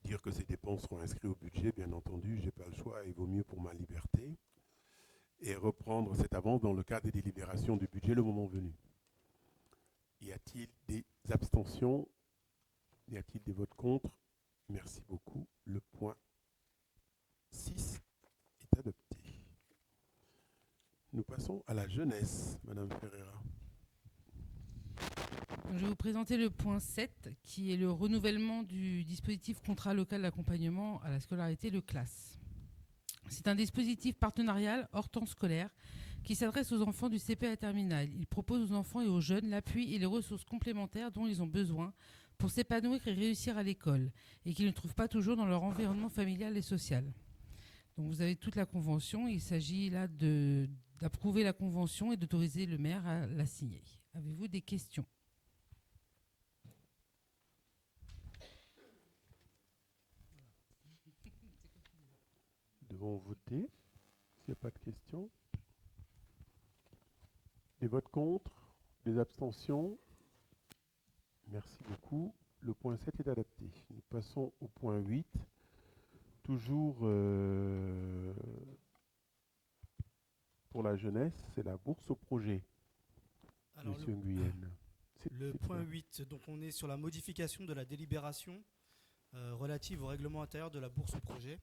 dire que ces dépenses seront inscrites au budget, bien entendu, je n'ai pas le choix, il vaut mieux pour ma liberté, et reprendre cette avance dans le cadre des délibérations du budget le moment venu. Y a-t-il des abstentions? Y a-t-il des votes contre? Merci beaucoup. Le point 6 est adopté. Nous passons à la jeunesse, Madame Ferreira. Je vais vous présenter le point 7, qui est le renouvellement du dispositif contrat local d'accompagnement à la scolarité, le CLAS. C'est un dispositif partenarial hors temps scolaire qui s'adresse aux enfants du CP à terminale. Il propose aux enfants et aux jeunes l'appui et les ressources complémentaires dont ils ont besoin pour s'épanouir et réussir à l'école et qu'ils ne trouvent pas toujours dans leur environnement familial et social. Donc vous avez toute la convention. Il s'agit là d'approuver la convention et d'autoriser le maire à la signer. Avez-vous des questions ? Nous devons voter. S'il n'y a pas de questions. Des votes contre? Des abstentions? Merci beaucoup. Le point 7 est adapté. Nous passons au point 8. Toujours pour la jeunesse, c'est la bourse au projet. Alors, Monsieur Nguyen. le point 8, donc on est sur la modification de la délibération relative au règlement intérieur de la bourse au projet.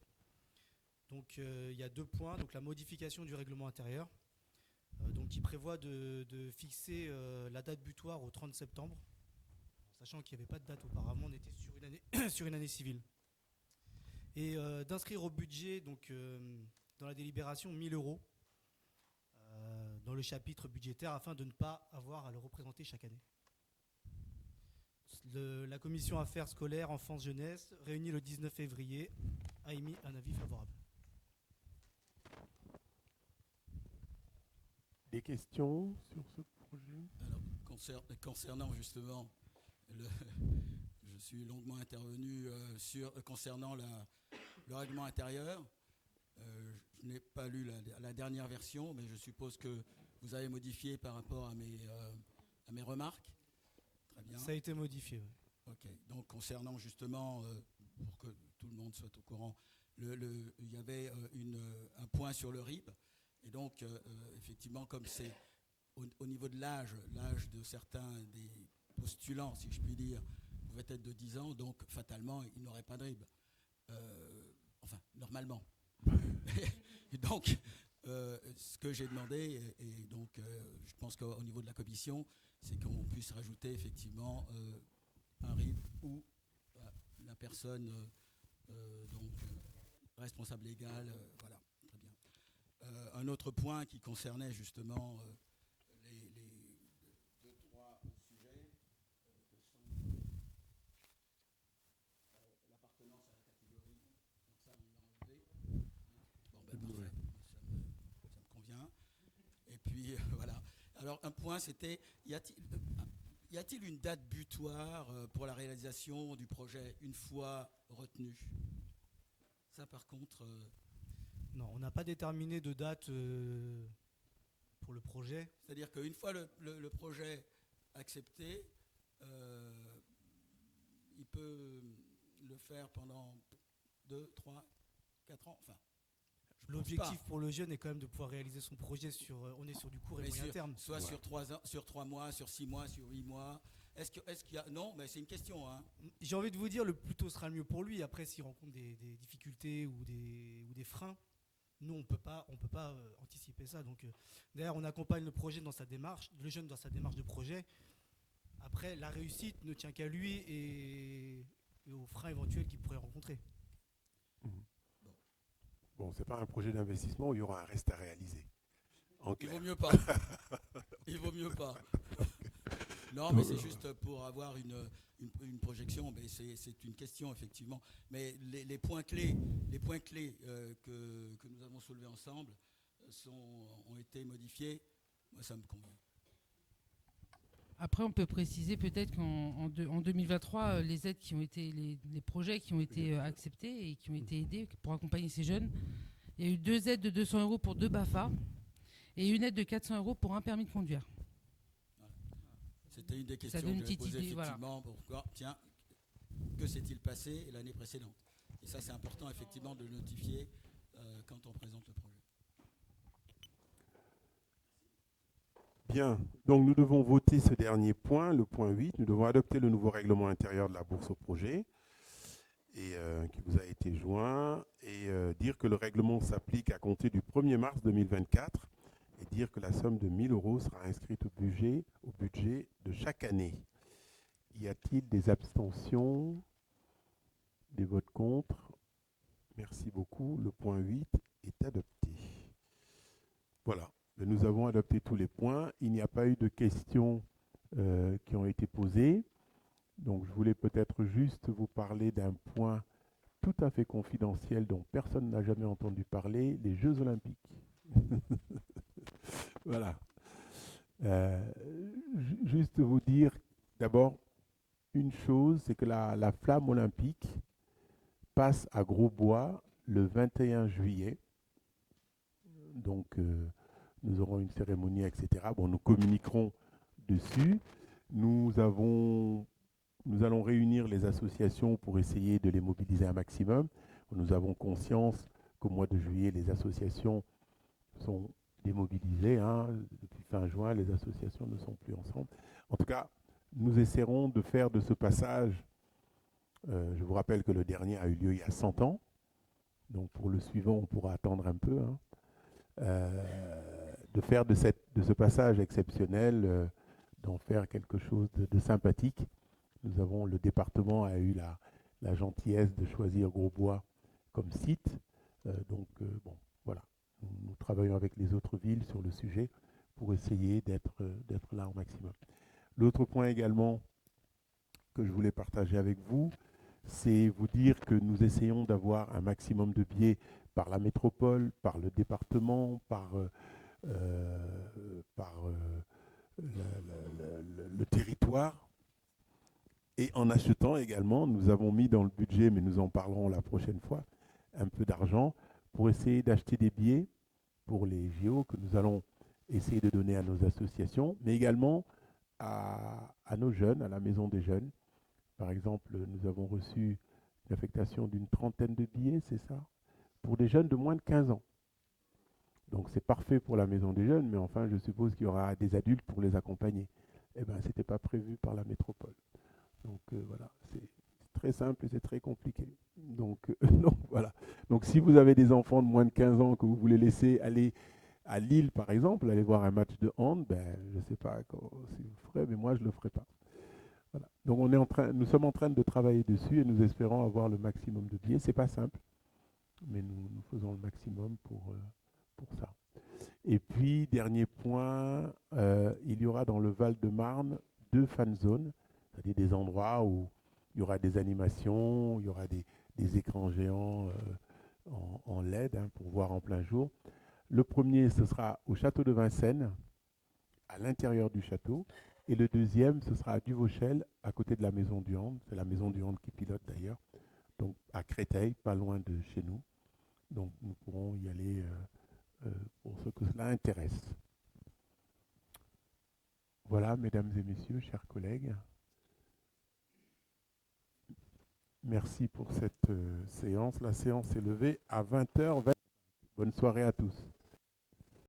Donc il y a 2 points, donc la modification du règlement intérieur, donc qui prévoit de fixer la date butoir au 30 septembre, sachant qu'il n'y avait pas de date auparavant, on était sur une année, sur une année civile. Et d'inscrire au budget, donc dans la délibération, 1 000 € dans le chapitre budgétaire afin de ne pas avoir à le représenter chaque année. La commission affaires scolaires, enfance, jeunesse, réunie le 19 février, a émis un avis favorable. Des questions sur ce projet? Alors, concernant justement, je suis longuement intervenu concernant le règlement intérieur. Je n'ai pas lu la dernière version, mais je suppose que vous avez modifié par rapport à mes remarques. Très bien. Ça a été modifié. Oui. Ok. Donc concernant justement, pour que tout le monde soit au courant, il y avait un point sur le RIB. Et donc, effectivement, comme c'est au niveau de l'âge de certains des postulants, si je puis dire, pouvait être de 10 ans, donc fatalement, ils n'auraient pas de RIB. Enfin, normalement. Et donc, ce que j'ai demandé, et donc je pense qu'au niveau de la commission, c'est qu'on puisse rajouter effectivement un RIB où la personne responsable légale, voilà, très bien. Un autre point qui concernait justement les 2-3 sujets que sont l'appartenance à la catégorie, donc ça on l'a enlevé. Bon, ben, parfait. Ça me convient. Et puis voilà. Alors un point c'était, y a-t-il une date butoir pour la réalisation du projet une fois retenu? Ça par contre... Non, on n'a pas déterminé de date pour le projet. C'est-à-dire qu'une fois le projet accepté, il peut le faire pendant 2, 3, 4 ans. Enfin, l'objectif pour le jeune est quand même de pouvoir réaliser son projet on est sur du court et moyen terme. Soit sur 3 ans, sur 3 mois, sur 6 mois, sur 8 mois. Est-ce qu'il y a... Non, mais c'est une question. Hein. J'ai envie de vous dire, le plus tôt sera le mieux pour lui. Après, s'il rencontre des difficultés ou des freins, nous, on peut pas anticiper ça. Donc, d'ailleurs, on accompagne le projet dans sa démarche, le jeune dans sa démarche de projet. Après, la réussite ne tient qu'à lui et aux freins éventuels qu'il pourrait rencontrer. Bon, c'est pas un projet d'investissement où il y aura un reste à réaliser. Il vaut mieux pas. Il vaut mieux pas. Non, mais c'est juste pour avoir une projection. Mais c'est une question, effectivement. Mais les points clés que nous avons soulevés ensemble ont été modifiés. Moi, ça me convient. Après, on peut préciser peut-être qu'en 2023, les aides qui ont été, les projets qui ont été acceptés et qui ont été aidés pour accompagner ces jeunes, il y a eu 2 aides de 200 € pour 2 BAFA et une aide de 400 € pour un permis de conduire. C'était une des questions que j'avais posées, effectivement. Voilà. Pourquoi, tiens, que s'est-il passé l'année précédente? Et ça, c'est important, effectivement, de le notifier quand on présente le projet. Bien, donc nous devons voter ce dernier point, le point 8. Nous devons adopter le nouveau règlement intérieur de la bourse au projet et, qui vous a été joint et dire que le règlement s'applique à compter du 1er mars 2024 et dire que la somme de 1 000 € sera inscrite au budget de chaque année. Y a-t-il des abstentions, des votes contre? Merci beaucoup. Le point 8 est adopté. Voilà. Nous avons adopté tous les points. Il n'y a pas eu de questions qui ont été posées. Donc, je voulais peut-être juste vous parler d'un point tout à fait confidentiel dont personne n'a jamais entendu parler, les Jeux Olympiques. Voilà. Juste vous dire d'abord une chose, c'est que la flamme olympique passe à Grosbois le 21 juillet. Donc, nous aurons une cérémonie, etc. Bon, nous communiquerons dessus. Nous allons réunir les associations pour essayer de les mobiliser un maximum. Nous avons conscience qu'au mois de juillet, les associations sont démobilisées. Depuis fin juin, les associations ne sont plus ensemble. En tout cas, nous essaierons de faire de ce passage, je vous rappelle que le dernier a eu lieu il y a 100 ans. Donc pour le suivant, on pourra attendre un peu. De faire de ce passage exceptionnel, d'en faire quelque chose de sympathique. Le département a eu la gentillesse de choisir Grosbois comme site. Bon, voilà. Nous travaillons avec les autres villes sur le sujet pour essayer d'être là au maximum. L'autre point également que je voulais partager avec vous, c'est vous dire que nous essayons d'avoir un maximum de billets par la métropole, par le département, par le territoire. Et en achetant également, nous avons mis dans le budget, mais nous en parlerons la prochaine fois, un peu d'argent pour essayer d'acheter des billets pour les JO que nous allons essayer de donner à nos associations, mais également à nos jeunes, à la Maison des Jeunes. Par exemple, nous avons reçu une affectation d'une 30aine de billets, c'est ça, pour des jeunes de moins de 15 ans. Donc c'est parfait pour la Maison des Jeunes, mais enfin je suppose qu'il y aura des adultes pour les accompagner. Eh bien, ce n'était pas prévu par la métropole. Donc voilà, c'est très simple et c'est très compliqué. Donc voilà. Donc si vous avez des enfants de moins de 15 ans que vous voulez laisser aller à Lille, par exemple, aller voir un match de hand, je ne sais pas si vous le ferez, mais moi je ne le ferai pas. Voilà. Donc nous sommes en train de travailler dessus et nous espérons avoir le maximum de billets. Ce n'est pas simple, mais nous faisons le maximum pour ça. Et puis, dernier point, il y aura dans le Val-de-Marne 2 fan zones, c'est-à-dire des endroits où il y aura des animations, il y aura des écrans géants en LED pour voir en plein jour. Le premier, ce sera au château de Vincennes, à l'intérieur du château. Et le deuxième, ce sera à Duvauchel, à côté de la Maison du Hand. C'est la Maison du Hand qui pilote d'ailleurs. Donc à Créteil, pas loin de chez nous. Donc nous pourrons y aller pour ceux que cela intéresse. Voilà, mesdames et messieurs, chers collègues. Merci pour cette séance. La séance est levée à 20h20. Bonne soirée à tous.